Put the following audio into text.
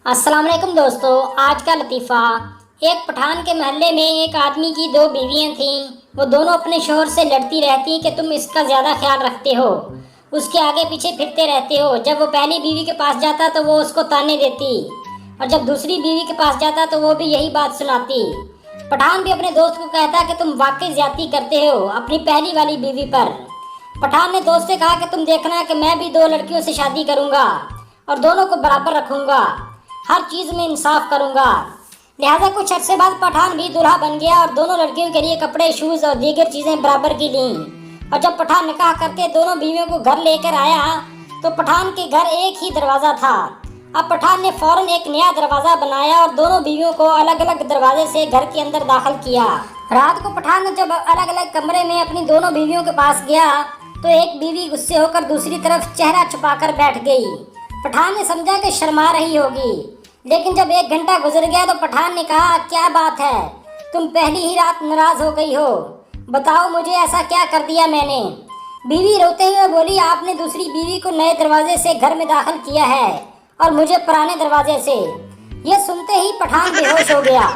अस्सलाम वालेकुम दोस्तों। आज का लतीफ़ा। एक पठान के महल्ले में एक आदमी की दो बीवियां थीं। वो दोनों अपने शोहर से लड़ती रहती कि तुम इसका ज़्यादा ख्याल रखते हो, उसके आगे पीछे फिरते रहते हो। जब वो पहली बीवी के पास जाता तो वो उसको ताने देती, और जब दूसरी बीवी के पास जाता तो वो भी यही बात सुनाती। पठान भी अपने दोस्त को कहता कि तुम वाकई ज्यादती करते हो अपनी पहली वाली बीवी पर। पठान ने दोस्त से कहा कि तुम देखना कि मैं भी दो लड़कियों से शादी करूंगा और दोनों को बराबर रखूंगा, हर चीज़ में इंसाफ करूंगा। लिहाजा कुछ अरसे बाद पठान भी दूल्हा बन गया और दोनों लड़कियों के लिए कपड़े, शूज़ और दीगर चीज़ें बराबर की लीं। और जब पठान निकाह करके दोनों बीवियों को घर लेकर आया तो पठान के घर एक ही दरवाज़ा था। अब पठान ने फौरन एक नया दरवाज़ा बनाया और दोनों बीवियों को अलग अलग दरवाजे से घर के अंदर दाखिल किया। रात को पठान जब अलग अलग कमरे में अपनी दोनों बीवियों के पास गया तो एक बीवी गुस्से होकर दूसरी तरफ चेहरा छुपाकर बैठ गई। पठान ने समझा कि शर्मा रही होगी, लेकिन जब एक घंटा गुजर गया तो पठान ने कहा, क्या बात है, तुम पहली ही रात नाराज हो गई हो, बताओ मुझे ऐसा क्या कर दिया मैंने। बीवी रोते हुए बोली, आपने दूसरी बीवी को नए दरवाजे से घर में दाखिल किया है और मुझे पुराने दरवाजे से। यह सुनते ही पठान बेहोश हो गया।